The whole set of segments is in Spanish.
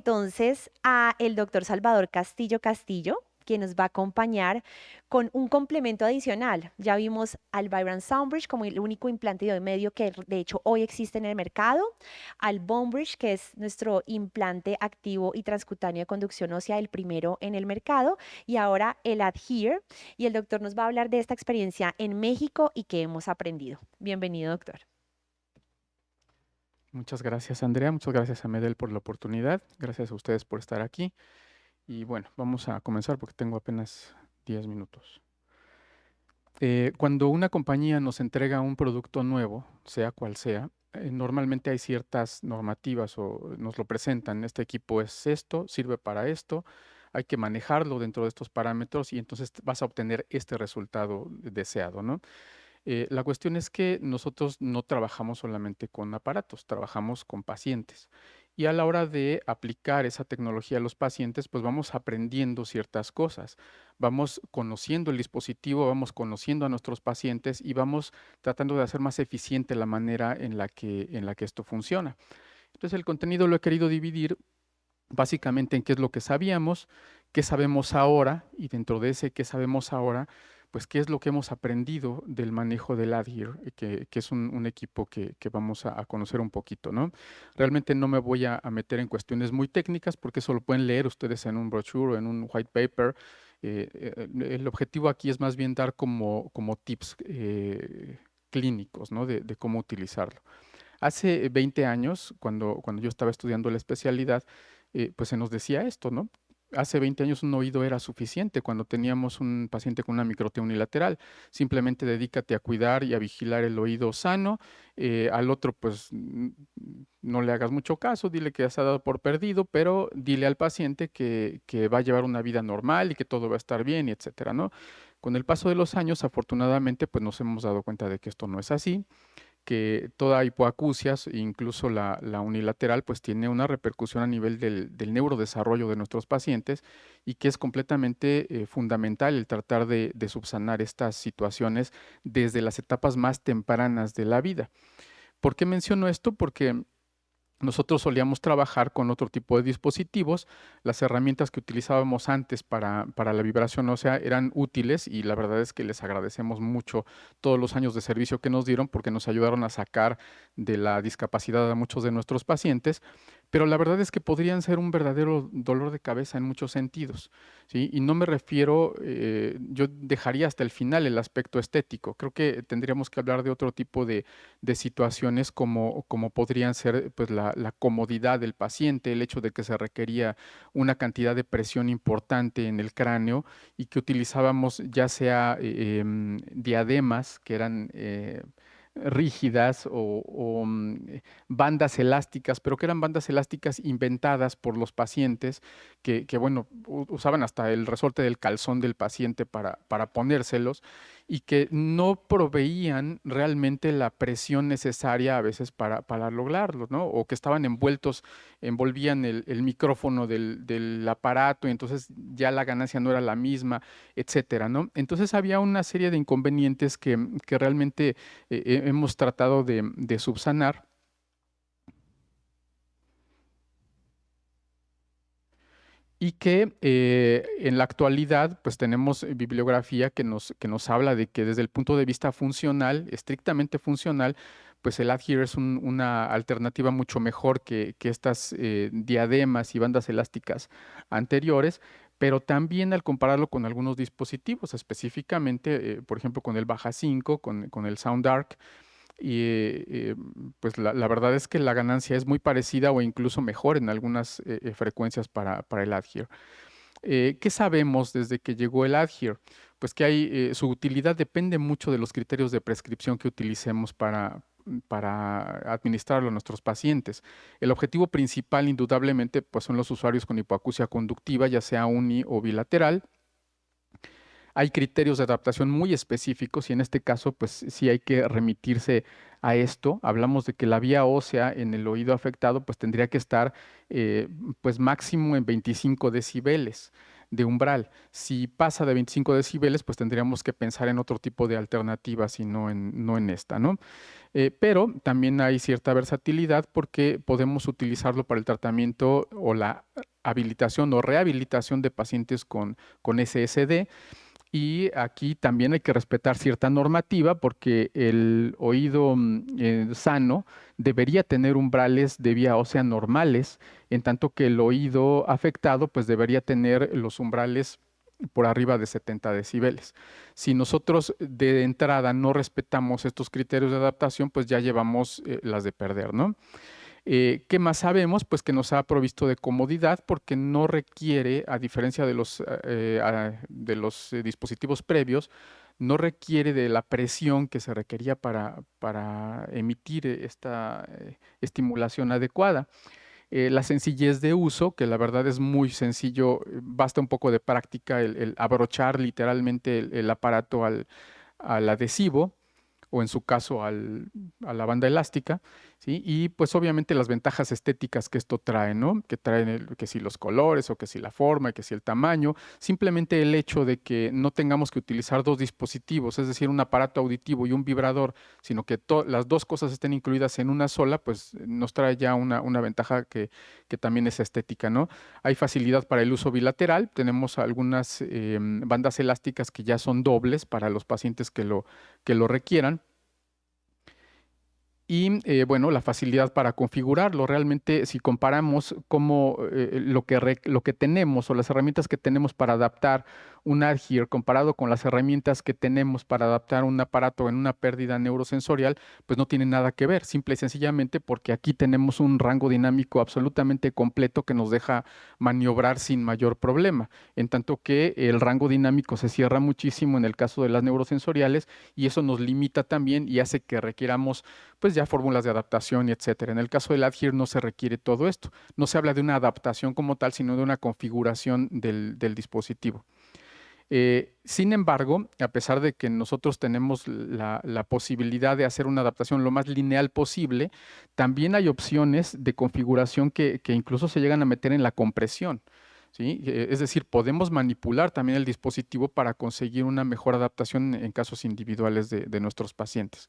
Entonces a el doctor Salvador Castillo Castillo, quien nos va a acompañar con un complemento adicional. Ya vimos al Byron Soundbridge como el único implante de medio que de hecho hoy existe en el mercado, al Bonebridge, que es nuestro implante activo y transcutáneo de conducción ósea, el primero en el mercado, y ahora el Adhere. Y el doctor nos va a hablar de esta experiencia en México y qué hemos aprendido. Bienvenido, doctor. Muchas gracias, Andrea. Muchas gracias a Medel por la oportunidad. Gracias a ustedes por estar aquí. Y bueno, vamos a comenzar porque tengo apenas 10 minutos. Cuando una compañía nos entrega un producto nuevo, sea cual sea, normalmente hay ciertas normativas o nos lo presentan. Este equipo es esto, sirve para esto, hay que manejarlo dentro de estos parámetros y entonces vas a obtener este resultado deseado, ¿no? La cuestión es que nosotros no trabajamos solamente con aparatos, trabajamos con pacientes. Y a la hora de aplicar esa tecnología a los pacientes, pues vamos aprendiendo ciertas cosas, vamos conociendo el dispositivo, vamos conociendo a nuestros pacientes y vamos tratando de hacer más eficiente la manera en la que esto funciona. Entonces el contenido lo he querido dividir básicamente en qué es lo que sabíamos, qué sabemos ahora y dentro de ese qué sabemos ahora, pues qué es lo que hemos aprendido del manejo del Adhere, que es un equipo que vamos a conocer un poquito, ¿no? Realmente no me voy a meter en cuestiones muy técnicas porque eso lo pueden leer ustedes en un brochure o en un white paper. El objetivo aquí es más bien dar como tips clínicos, ¿no? De cómo utilizarlo. Hace 20 años, cuando yo estaba estudiando la especialidad, pues se nos decía esto, ¿no? Hace 20 años un oído era suficiente cuando teníamos un paciente con una microtia unilateral. Simplemente dedícate a cuidar y a vigilar el oído sano. Al otro, pues no le hagas mucho caso, dile que ya se ha dado por perdido, pero dile al paciente que va a llevar una vida normal y que todo va a estar bien, y etcétera, ¿no? Con el paso de los años, afortunadamente, pues nos hemos dado cuenta de que esto no es así, que toda hipoacusia, incluso la unilateral, pues tiene una repercusión a nivel del neurodesarrollo de nuestros pacientes y que es completamente fundamental el tratar de subsanar estas situaciones desde las etapas más tempranas de la vida. ¿Por qué menciono esto? Porque nosotros solíamos trabajar con otro tipo de dispositivos. Las herramientas que utilizábamos antes para la vibración ósea eran útiles y la verdad es que les agradecemos mucho todos los años de servicio que nos dieron porque nos ayudaron a sacar de la discapacidad a muchos de nuestros pacientes, pero la verdad es que podrían ser un verdadero dolor de cabeza en muchos sentidos, ¿sí? Y no me refiero, yo dejaría hasta el final el aspecto estético. Creo que tendríamos que hablar de otro tipo de situaciones como podrían ser pues, la comodidad del paciente, el hecho de que se requería una cantidad de presión importante en el cráneo y que utilizábamos ya sea diademas que eran rígidas o bandas elásticas, pero que eran bandas elásticas inventadas por los pacientes que bueno, usaban hasta el resorte del calzón del paciente para ponérselos y que no proveían realmente la presión necesaria a veces para lograrlo, ¿no? O que estaban envolvían el micrófono del aparato y entonces ya la ganancia no era la misma, etcétera, ¿no? Entonces había una serie de inconvenientes que realmente hemos tratado de subsanar y que en la actualidad pues tenemos bibliografía que nos habla de que desde el punto de vista funcional, estrictamente funcional, pues el Adhere es una alternativa mucho mejor que estas diademas y bandas elásticas anteriores, pero también al compararlo con algunos dispositivos, específicamente, por ejemplo, con el Baja 5, con el SoundArc, y pues la verdad es que la ganancia es muy parecida o incluso mejor en algunas frecuencias para el Adhere. ¿Qué sabemos desde que llegó el Adhere? Pues que su utilidad depende mucho de los criterios de prescripción que utilicemos para administrarlo a nuestros pacientes. El objetivo principal, indudablemente, pues son los usuarios con hipoacusia conductiva, ya sea uni o bilateral. Hay criterios de adaptación muy específicos y en este caso, pues sí hay que remitirse a esto. Hablamos de que la vía ósea en el oído afectado, pues tendría que estar, pues máximo en 25 decibeles. de umbral. Si pasa de 25 decibeles, pues tendríamos que pensar en otro tipo de alternativas y no en esta, ¿no? Pero también hay cierta versatilidad porque podemos utilizarlo para el tratamiento o la habilitación o rehabilitación de pacientes con SSD. Y aquí también hay que respetar cierta normativa porque el oído sano debería tener umbrales de vía ósea normales, en tanto que el oído afectado pues debería tener los umbrales por arriba de 70 decibeles. Si nosotros de entrada no respetamos estos criterios de adaptación, pues ya llevamos las de perder, ¿no? ¿Qué más sabemos? Pues que nos ha provisto de comodidad porque no requiere, a diferencia de los dispositivos previos, no requiere de la presión que se requería para emitir esta estimulación adecuada. La sencillez de uso, que la verdad es muy sencillo, basta un poco de práctica el abrochar literalmente el aparato al adhesivo o en su caso a la banda elástica, ¿sí? Y pues obviamente las ventajas estéticas que esto trae, ¿no? Que traen que si los colores o que si la forma, que si el tamaño, simplemente el hecho de que no tengamos que utilizar dos dispositivos, es decir, un aparato auditivo y un vibrador, sino que las dos cosas estén incluidas en una sola, pues nos trae ya una ventaja que también es estética, ¿no? Hay facilidad para el uso bilateral, tenemos algunas bandas elásticas que ya son dobles para los pacientes que lo requieran. Y bueno, la facilidad para configurarlo. Realmente, si comparamos lo que tenemos o las herramientas que tenemos para adaptar un Adhere comparado con las herramientas que tenemos para adaptar un aparato en una pérdida neurosensorial, pues no tiene nada que ver, simple y sencillamente porque aquí tenemos un rango dinámico absolutamente completo que nos deja maniobrar sin mayor problema, en tanto que el rango dinámico se cierra muchísimo en el caso de las neurosensoriales y eso nos limita también y hace que requiramos pues ya fórmulas de adaptación y etcétera. En el caso del Adhere no se requiere todo esto. No se habla de una adaptación como tal, sino de una configuración del dispositivo. Sin embargo, a pesar de que nosotros tenemos la posibilidad de hacer una adaptación lo más lineal posible, también hay opciones de configuración que incluso se llegan a meter en la compresión. ¿Sí? Es decir, podemos manipular también el dispositivo para conseguir una mejor adaptación en casos individuales de nuestros pacientes.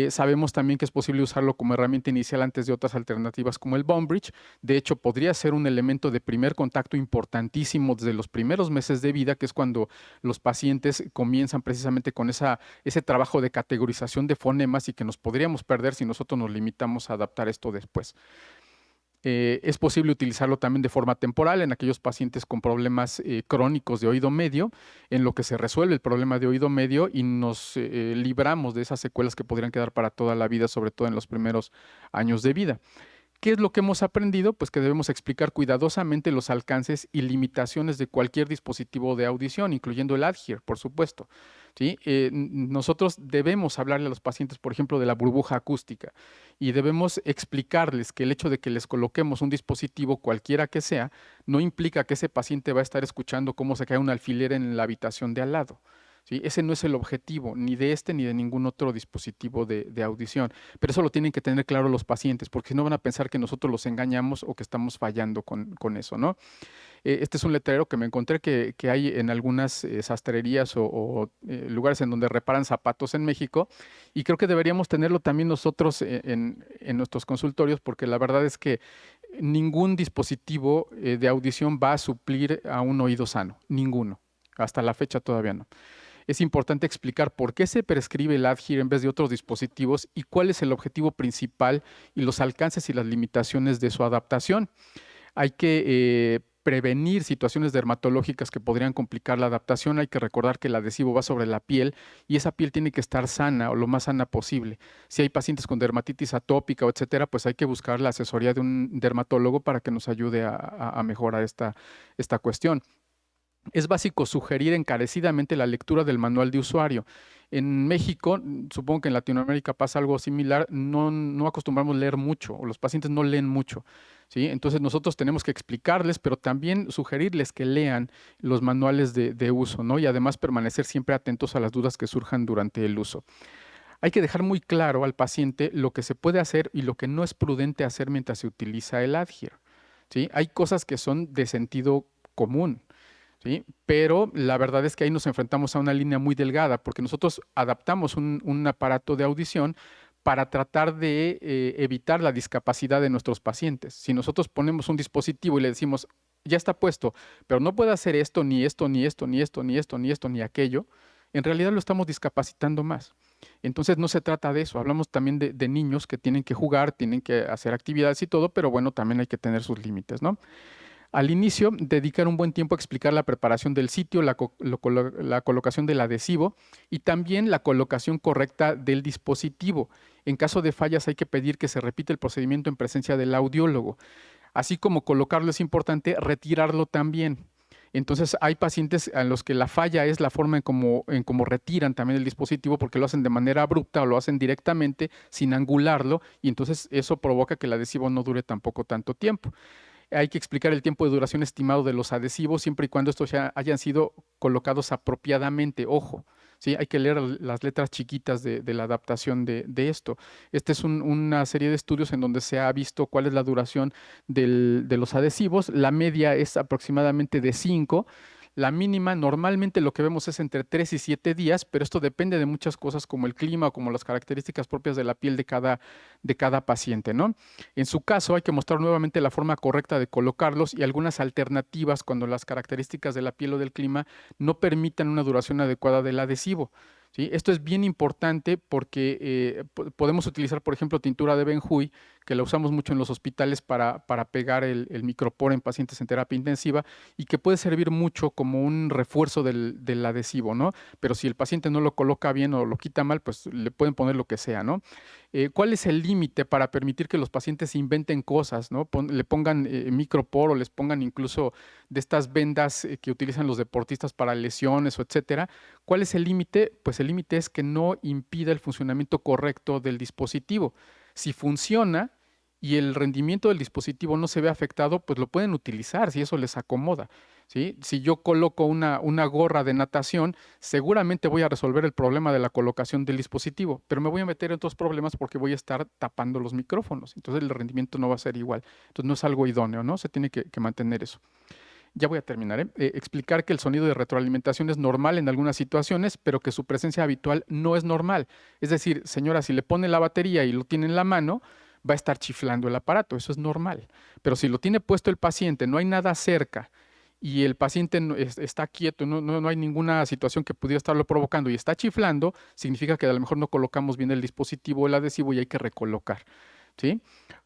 Sabemos también que es posible usarlo como herramienta inicial antes de otras alternativas como el Bone Bridge. De hecho, podría ser un elemento de primer contacto importantísimo desde los primeros meses de vida, que es cuando los pacientes comienzan precisamente con ese trabajo de categorización de fonemas y que nos podríamos perder si nosotros nos limitamos a adaptar esto después. Es posible utilizarlo también de forma temporal en aquellos pacientes con problemas crónicos de oído medio, en lo que se resuelve el problema de oído medio y nos libramos de esas secuelas que podrían quedar para toda la vida, sobre todo en los primeros años de vida. ¿Qué es lo que hemos aprendido? Pues que debemos explicar cuidadosamente los alcances y limitaciones de cualquier dispositivo de audición, incluyendo el Adhere, por supuesto. ¿Sí? Nosotros debemos hablarle a los pacientes, por ejemplo, de la burbuja acústica y debemos explicarles que el hecho de que les coloquemos un dispositivo cualquiera que sea, no implica que ese paciente va a estar escuchando cómo se cae un alfiler en la habitación de al lado. ¿Sí? Ese no es el objetivo ni de este ni de ningún otro dispositivo de audición, pero eso lo tienen que tener claro los pacientes, porque si no van a pensar que nosotros los engañamos o que estamos fallando con eso, ¿no? Este es un letrero que me encontré que hay en algunas sastrerías o lugares en donde reparan zapatos en México y creo que deberíamos tenerlo también nosotros en nuestros consultorios porque la verdad es que ningún dispositivo de audición va a suplir a un oído sano, ninguno. Hasta la fecha todavía no. Es importante explicar por qué se prescribe el Adhere en vez de otros dispositivos y cuál es el objetivo principal y los alcances y las limitaciones de su adaptación. Hay que prevenir situaciones dermatológicas que podrían complicar la adaptación. Hay que recordar que el adhesivo va sobre la piel y esa piel tiene que estar sana o lo más sana posible. Si hay pacientes con dermatitis atópica o etcétera, pues hay que buscar la asesoría de un dermatólogo para que nos ayude a mejorar esta cuestión. Es básico sugerir encarecidamente la lectura del manual de usuario. En México, supongo que en Latinoamérica pasa algo similar, no acostumbramos a leer mucho, o los pacientes no leen mucho, ¿sí? Entonces nosotros tenemos que explicarles, pero también sugerirles que lean los manuales de uso, ¿no? Y además permanecer siempre atentos a las dudas que surjan durante el uso. Hay que dejar muy claro al paciente lo que se puede hacer y lo que no es prudente hacer mientras se utiliza el Adhere, ¿sí? Hay cosas que son de sentido común. ¿sí? Pero la verdad es que ahí nos enfrentamos a una línea muy delgada, porque nosotros adaptamos un aparato de audición para tratar de evitar la discapacidad de nuestros pacientes. Si nosotros ponemos un dispositivo y le decimos, ya está puesto, pero no puede hacer esto, ni esto, ni esto, ni esto, ni esto, ni esto, ni aquello, en realidad lo estamos discapacitando más. Entonces no se trata de eso, hablamos también de niños que tienen que jugar, tienen que hacer actividades y todo, pero bueno, también hay que tener sus límites, ¿no? Al inicio, dedicar un buen tiempo a explicar la preparación del sitio, la colocación del adhesivo y también la colocación correcta del dispositivo. En caso de fallas hay que pedir que se repita el procedimiento en presencia del audiólogo. Así como colocarlo es importante, retirarlo también. Entonces hay pacientes a los que la falla es la forma en cómo retiran también el dispositivo porque lo hacen de manera abrupta o lo hacen directamente sin angularlo y entonces eso provoca que el adhesivo no dure tampoco tanto tiempo. Hay que explicar el tiempo de duración estimado de los adhesivos siempre y cuando estos ya hayan sido colocados apropiadamente. Ojo, ¿sí? Hay que leer las letras chiquitas de la adaptación de esto. Esta es una serie de estudios en donde se ha visto cuál es la duración de los adhesivos. La media es aproximadamente de 5. La mínima, normalmente lo que vemos es entre 3 y 7 días, pero esto depende de muchas cosas como el clima o como las características propias de la piel de cada paciente, ¿no? En su caso, hay que mostrar nuevamente la forma correcta de colocarlos y algunas alternativas cuando las características de la piel o del clima no permitan una duración adecuada del adhesivo. ¿Sí? Esto es bien importante porque podemos utilizar, por ejemplo, tintura de Benjuy, que la usamos mucho en los hospitales para pegar el micropor en pacientes en terapia intensiva y que puede servir mucho como un refuerzo del adhesivo, ¿no? Pero si el paciente no lo coloca bien o lo quita mal, pues le pueden poner lo que sea, ¿no? ¿Cuál es el límite para permitir que los pacientes inventen cosas, ¿no? Le pongan micropor o les pongan incluso de estas vendas que utilizan los deportistas para lesiones o etcétera? ¿Cuál es el límite? Pues el límite es que no impida el funcionamiento correcto del dispositivo. Si funciona y el rendimiento del dispositivo no se ve afectado, pues lo pueden utilizar si eso les acomoda. ¿Sí? Si yo coloco una gorra de natación, seguramente voy a resolver el problema de la colocación del dispositivo, pero me voy a meter en otros problemas porque voy a estar tapando los micrófonos. Entonces el rendimiento no va a ser igual. Entonces no es algo idóneo, ¿no? Se tiene que mantener eso. Ya voy a terminar, ¿eh? Explicar que el sonido de retroalimentación es normal en algunas situaciones, pero que su presencia habitual no es normal. Es decir, señora, si le pone la batería y lo tiene en la mano, va a estar chiflando el aparato, eso es normal. Pero si lo tiene puesto el paciente, no hay nada cerca y el paciente está quieto, no hay ninguna situación que pudiera estarlo provocando y está chiflando, significa que a lo mejor no colocamos bien el dispositivo o el adhesivo y hay que recolocar. ¿Sí?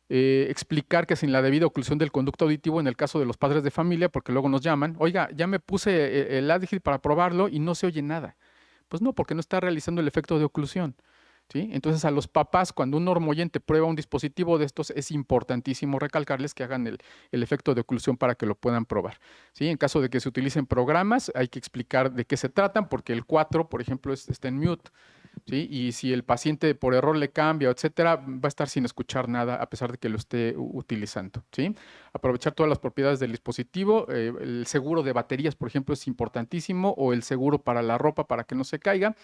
Explicar que sin la debida oclusión del conducto auditivo en el caso de los padres de familia, porque luego nos llaman, oiga, ya me puse el Adgil para probarlo y no se oye nada. Pues no, porque no está realizando el efecto de oclusión. ¿Sí? Entonces a los papás, cuando un normoyente prueba un dispositivo de estos, es importantísimo recalcarles que hagan el efecto de oclusión para que lo puedan probar. ¿Sí? En caso de que se utilicen programas, hay que explicar de qué se tratan, porque el 4, por ejemplo, está en mute. ¿Sí? Y si el paciente por error le cambia, etcétera, va a estar sin escuchar nada a pesar de que lo esté utilizando. ¿Sí? Aprovechar todas las propiedades del dispositivo. El seguro de baterías, por ejemplo, es importantísimo, o el seguro para la ropa para que no se caiga.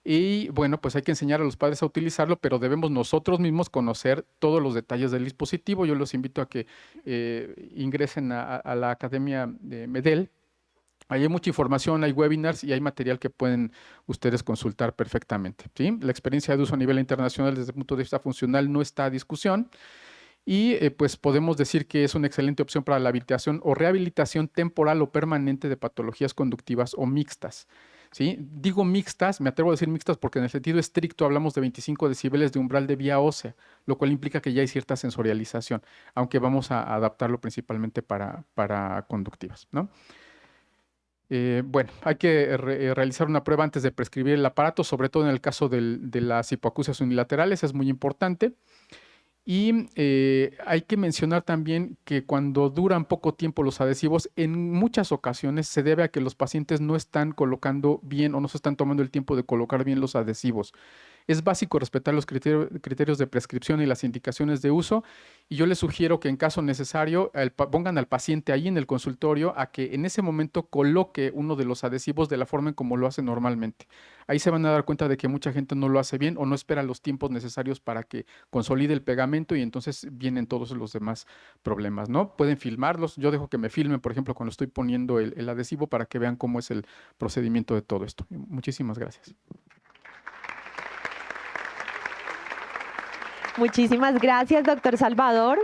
Y bueno, pues hay que enseñar a los padres a utilizarlo, pero debemos nosotros mismos conocer todos los detalles del dispositivo. Yo los invito a que ingresen a la Academia de Medel. Ahí hay mucha información, hay webinars y hay material que pueden ustedes consultar perfectamente. ¿Sí? La experiencia de uso a nivel internacional desde el punto de vista funcional no está a discusión y pues podemos decir que es una excelente opción para la habilitación o rehabilitación temporal o permanente de patologías conductivas o mixtas. ¿Sí? Digo mixtas, me atrevo a decir mixtas porque en el sentido estricto hablamos de 25 decibeles de umbral de vía ósea, lo cual implica que ya hay cierta sensorialización, aunque vamos a adaptarlo principalmente para conductivas, ¿no? Bueno, hay que realizar una prueba antes de prescribir el aparato, sobre todo en el caso de las hipoacusias unilaterales, es muy importante. Y hay que mencionar también que cuando duran poco tiempo los adhesivos, en muchas ocasiones se debe a que los pacientes no están colocando bien o no se están tomando el tiempo de colocar bien los adhesivos. Es básico respetar los criterios de prescripción y las indicaciones de uso, y yo les sugiero que en caso necesario pongan al paciente ahí en el consultorio a que en ese momento coloque uno de los adhesivos de la forma en como lo hace normalmente. Ahí se van a dar cuenta de que mucha gente no lo hace bien o no espera los tiempos necesarios para que consolide el pegamento, y entonces vienen todos los demás problemas, ¿no? Pueden filmarlos. Yo dejo que me filmen, por ejemplo, cuando estoy poniendo el adhesivo, para que vean cómo es el procedimiento de todo esto. Muchísimas gracias. Muchísimas gracias, doctor Salvador.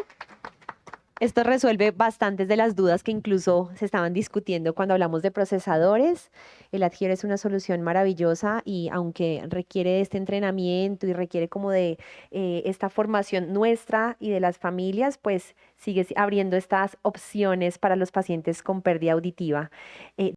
Esto resuelve bastantes de las dudas que incluso se estaban discutiendo cuando hablamos de procesadores. El Adhere es una solución maravillosa, y aunque requiere de este entrenamiento y requiere como de esta formación nuestra y de las familias, pues sigue abriendo estas opciones para los pacientes con pérdida auditiva.